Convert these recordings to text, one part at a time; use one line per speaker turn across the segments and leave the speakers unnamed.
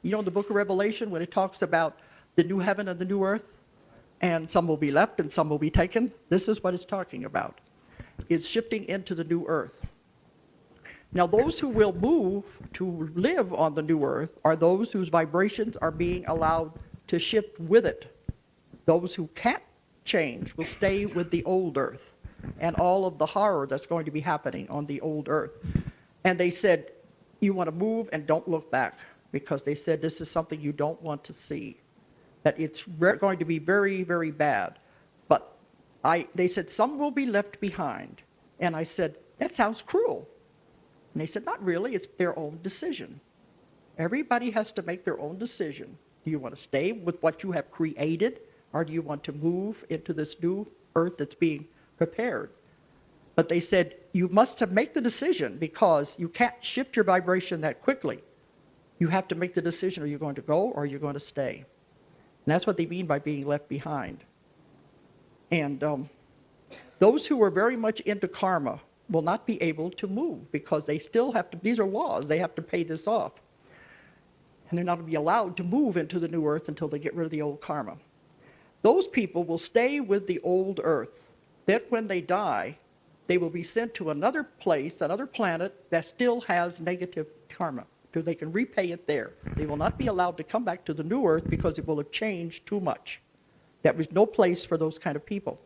You know, in the book of Revelation, when it talks about the new heaven and the new earth, and some will be left and some will be taken, this is what it's talking about. It's shifting into the new earth. Now, those who will move to live on the new earth are those whose vibrations are being allowed to shift with it. Those who can't change will stay with the old earth and all of the horror that's going to be happening on the old earth. And they said, you want to move and don't look back, because they said this is something you don't want to see, that it's going to be very, very bad. But they said some will be left behind. And I said, that sounds cruel. And they said, not really, it's their own decision. Everybody has to make their own decision. Do you want to stay with what you have created, or do you want to move into this new earth that's being prepared? But they said, you must make the decision, because you can't shift your vibration that quickly. You have to make the decision, are you going to go or are you going to stay? And that's what they mean by being left behind. And those who are very much into karma will not be able to move, because they still have to, these are laws, they have to pay this off. And they're not going to be allowed to move into the new earth until they get rid of the old karma. Those people will stay with the old earth. Then when they die, they will be sent to another place, another planet that still has negative karma, so they can repay it there. They will not be allowed to come back to the new earth, because it will have changed too much. There was no place for those kind of people.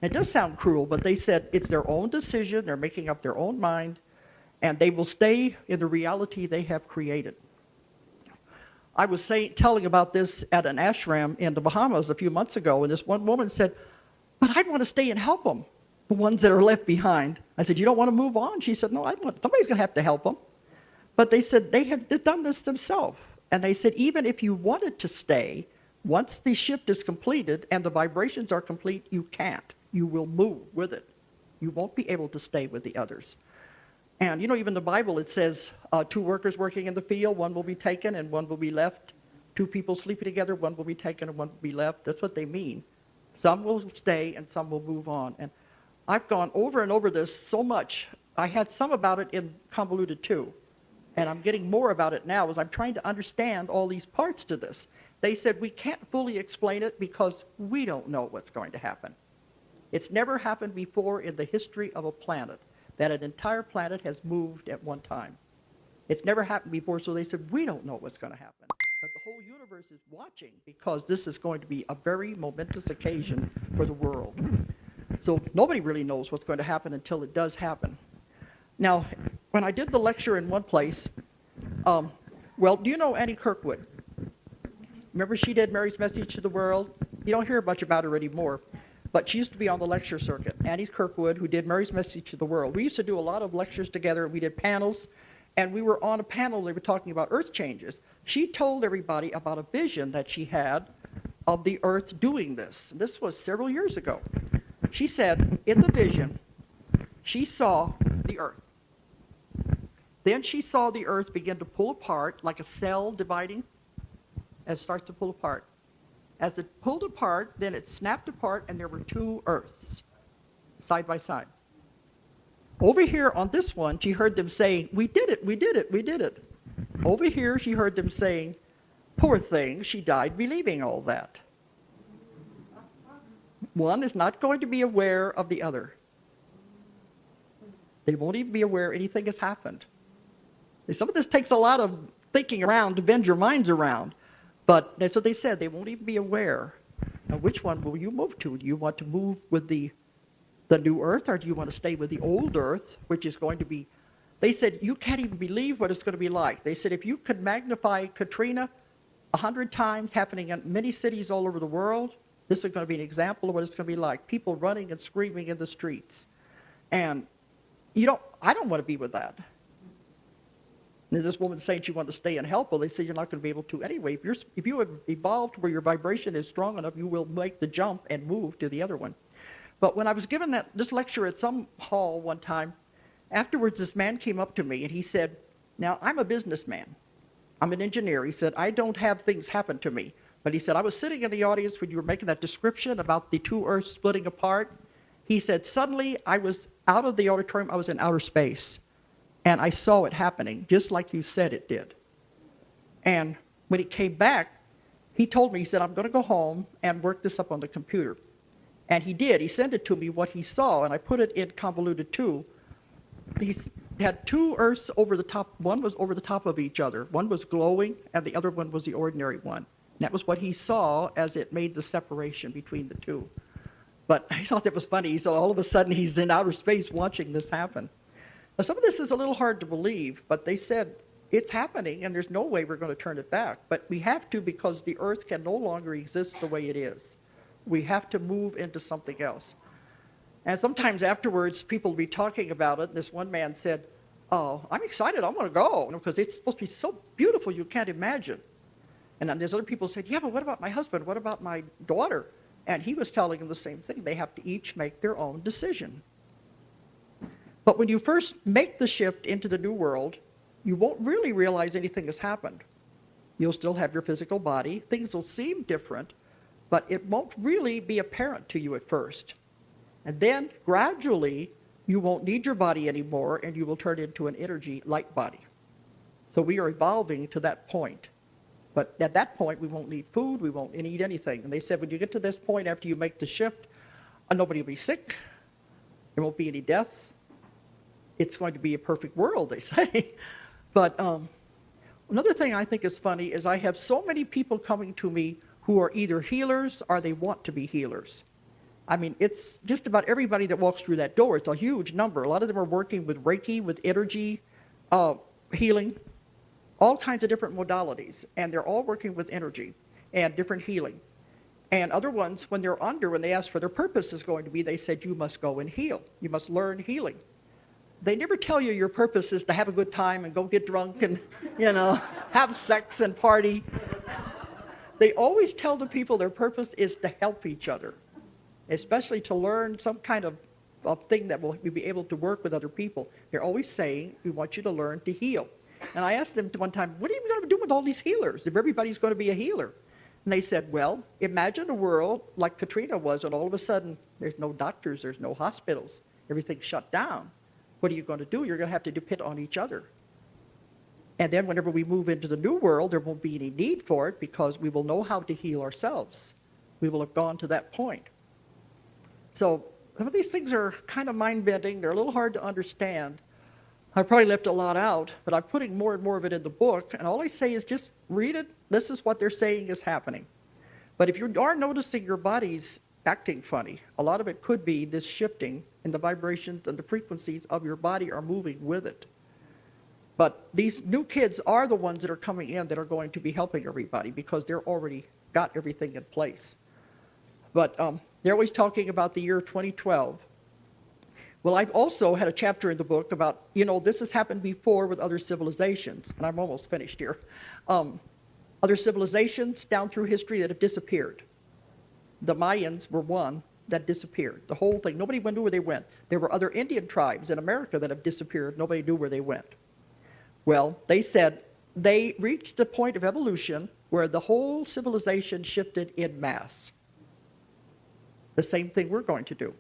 And it does sound cruel, but they said it's their own decision, they're making up their own mind, and they will stay in the reality they have created. I was telling about this at an ashram in the Bahamas a few months ago, and this one woman said, but I'd want to stay and help them, the ones that are left behind. I said, you don't want to move on? She said, no, somebody's going to have to help them. But they said they've done this themselves. And they said, even if you wanted to stay, once the shift is completed and the vibrations are complete, you can't. You will move with it. You won't be able to stay with the others. And you know, even the Bible, it says 2 workers working in the field, one will be taken and one will be left. 2 people sleeping together, one will be taken and one will be left. That's what they mean. Some will stay and some will move on. And I've gone over and over this so much. I had some about it in Convoluted too. And I'm getting more about it now as I'm trying to understand all these parts to this. They said we can't fully explain it because we don't know what's going to happen. It's never happened before in the history of a planet that an entire planet has moved at one time. It's never happened before, so they said, we don't know what's going to happen. But the whole universe is watching, because this is going to be a very momentous occasion for the world. So nobody really knows what's going to happen until it does happen. Now, when I did the lecture in one place, well, do you know Annie Kirkwood? Remember she did Mary's Message to the World? You don't hear much about her anymore. But she used to be on the lecture circuit. Annie Kirkwood, who did Mary's Message to the World. We used to do a lot of lectures together. We did panels, and we were on a panel. They were talking about earth changes. She told everybody about a vision that she had of the earth doing this. And this was several years ago. She said, in the vision, she saw the earth. Then she saw the earth begin to pull apart, like a cell dividing, as it starts to pull apart. As it pulled apart, then it snapped apart, and there were 2 earths, side by side. Over here on this one, she heard them saying, we did it, we did it, we did it. Over here, she heard them saying, poor thing, she died believing all that. One is not going to be aware of the other. They won't even be aware anything has happened. Some of this takes a lot of thinking around to bend your minds around. But that's what they said. They won't even be aware. Now, which one will you move to? Do you want to move with the new earth, or do you want to stay with the old earth, which is going to be, they said, you can't even believe what it's going to be like. They said, if you could magnify Katrina 100 times happening in many cities all over the world, this is going to be an example of what it's going to be like. People running and screaming in the streets. And I don't want to be with that. And this woman saying she wanted to stay and help. Well, they said you're not going to be able to anyway. If you have evolved where your vibration is strong enough, you will make the jump and move to the other one. But when I was given this lecture at some hall one time, afterwards this man came up to me and he said, now I'm a businessman. I'm an engineer. He said, I don't have things happen to me. But he said, I was sitting in the audience when you were making that description about the 2 earths splitting apart. He said, suddenly I was out of the auditorium, I was in outer space. And I saw it happening, just like you said it did. And when he came back, he told me, he said, I'm going to go home and work this up on the computer. And he did. He sent it to me, what he saw, and I put it in convoluted 2. He had 2 Earths over the top. One was over the top of each other. One was glowing, and the other one was the ordinary one. And that was what he saw as it made the separation between the 2. But I thought that was funny. So all of a sudden, he's in outer space watching this happen. Now, some of this is a little hard to believe, but they said it's happening, and there's no way we're going to turn it back. But we have to, because the Earth can no longer exist the way it is. We have to move into something else. And sometimes afterwards, people will be talking about it, and this one man said, oh, I'm excited, I want to go, because it's supposed to be so beautiful you can't imagine. And then there's other people who said, yeah, but what about my husband? What about my daughter? And he was telling them the same thing. They have to each make their own decision. But when you first make the shift into the new world, you won't really realize anything has happened. You'll still have your physical body. Things will seem different, but it won't really be apparent to you at first. And then gradually, you won't need your body anymore, and you will turn into an energy light body. So we are evolving to that point. But at that point, we won't need food, we won't eat anything. And they said when you get to this point after you make the shift, nobody will be sick, there won't be any death. It's going to be a perfect world, they say. But another thing I think is funny is I have so many people coming to me who are either healers or they want to be healers. I mean, it's just about everybody that walks through that door. It's a huge number. A lot of them are working with Reiki, with energy, healing, all kinds of different modalities. And they're all working with energy and different healing. And other ones, when they're under, when they ask for their purpose is going to be, they said, you must go and heal. You must learn healing. They never tell you your purpose is to have a good time and go get drunk and, have sex and party. They always tell the people their purpose is to help each other, especially to learn some kind of thing that will be able to work with other people. They're always saying, we want you to learn to heal. And I asked them one time, what are you going to do with all these healers if everybody's going to be a healer? And they said, well, imagine a world like Katrina was, and all of a sudden there's no doctors, there's no hospitals, everything's shut down. What are you going to do? You're going to have to depend on each other. And then whenever we move into the new world, there won't be any need for it because we will know how to heal ourselves. We will have gone to that point. So some of these things are kind of mind-bending. They're a little hard to understand. I probably left a lot out, but I'm putting more and more of it in the book. And all I say is just read it. This is what they're saying is happening. But if you are noticing your body's acting funny, a lot of it could be this shifting, and the vibrations and the frequencies of your body are moving with it. But these new kids are the ones that are coming in that are going to be helping everybody because they're already got everything in place. But they're always talking about the year 2012. Well, I've also had a chapter in the book about, this has happened before with other civilizations, and I'm almost finished here. Other civilizations down through history that have disappeared. The Mayans were one that disappeared. The whole thing, nobody knew where they went. There were other Indian tribes in America that have disappeared. Nobody knew where they went. Well, they said they reached the point of evolution where the whole civilization shifted en masse. The same thing we're going to do.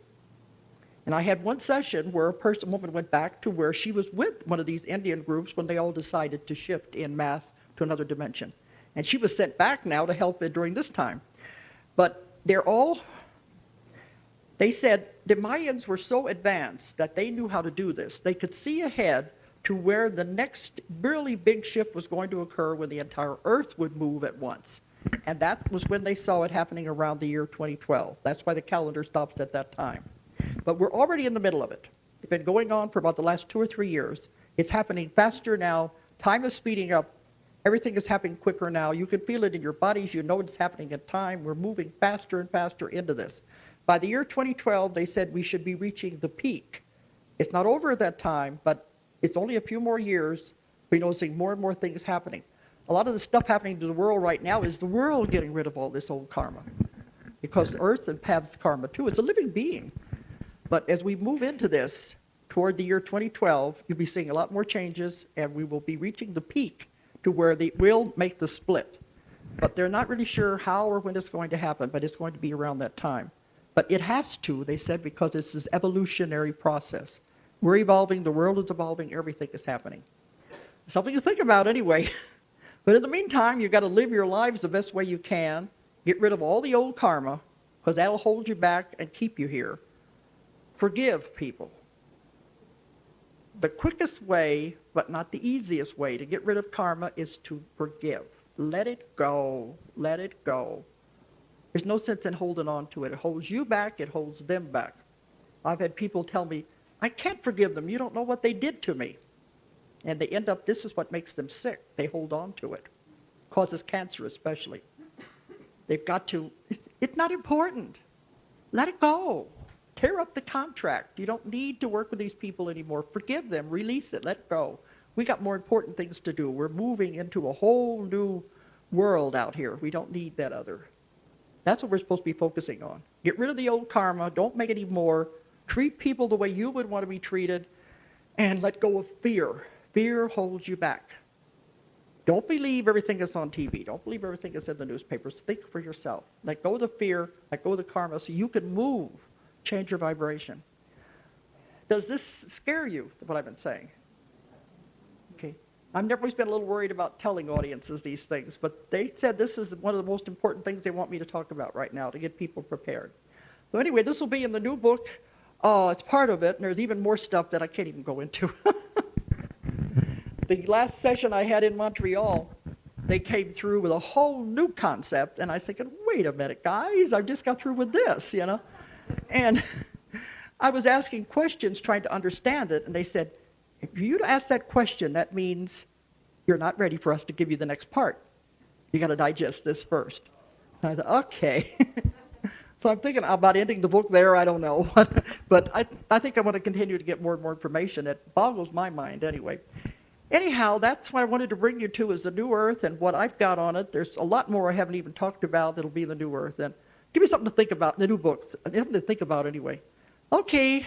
And I had one session where a woman went back to where she was with one of these Indian groups when they all decided to shift en masse to another dimension. And she was sent back now to help it during this time. But they said the Mayans were so advanced that they knew how to do this. They could see ahead to where the next really big shift was going to occur when the entire Earth would move at once. And that was when they saw it happening around the year 2012. That's why the calendar stops at that time. But we're already in the middle of it. It's been going on for about the last 2 or 3 years. It's happening faster now. Time is speeding up. Everything is happening quicker now. You can feel it in your bodies. You know it's happening in time. We're moving faster and faster into this. By the year 2012, they said we should be reaching the peak. It's not over at that time, but it's only a few more years. We're noticing more and more things happening. A lot of the stuff happening to the world right now is the world getting rid of all this old karma. Because the Earth has karma too. It's a living being. But as we move into this, toward the year 2012, you'll be seeing a lot more changes, and we will be reaching the peak to where they will make the split. But they're not really sure how or when it's going to happen, but it's going to be around that time. But it has to, they said, because it's this evolutionary process. We're evolving, the world is evolving, everything is happening. Something to think about anyway. But in the meantime, you've got to live your lives the best way you can. Get rid of all the old karma, because that'll hold you back and keep you here. Forgive people. The quickest way, but not the easiest way, to get rid of karma is to forgive. Let it go. Let it go. There's no sense in holding on to it. It holds you back. It holds them back. I've had people tell me, I can't forgive them. You don't know what they did to me. And they end up, this is what makes them sick. They hold on to it. Causes cancer especially. They've got to, it's not important. Let it go. Tear up the contract. You don't need to work with these people anymore. Forgive them. Release it. Let it go. We got more important things to do. We're moving into a whole new world out here. We don't need that other. That's what we're supposed to be focusing on. Get rid of the old karma. Don't make any more. Treat people the way you would want to be treated. And let go of fear. Fear holds you back. Don't believe everything that's on TV. Don't believe everything that's in the newspapers. Think for yourself. Let go of the fear. Let go of the karma so you can move. Change your vibration. Does this scare you, what I've been saying? Okay. I've never always been a little worried about telling audiences these things, but they said this is one of the most important things they want me to talk about right now to get people prepared. So anyway, this will be in the new book. It's part of it, and there's even more stuff that I can't even go into. The last session I had in Montreal, they came through with a whole new concept, and I was thinking, wait a minute, guys, I just got through with this, you know? And I was asking questions trying to understand it, and they said, if you ask that question, that means you're not ready for us to give you the next part. You got to digest this first. And I thought, okay. So I'm thinking about ending the book there. I don't know. But I think I want to continue to get more and more information. It boggles my mind anyway. Anyhow, that's what I wanted to bring you to is the New Earth and what I've got on it. There's a lot more I haven't even talked about that'll be in the New Earth. And give me something to think about in the new books. Something to think about anyway. Okay.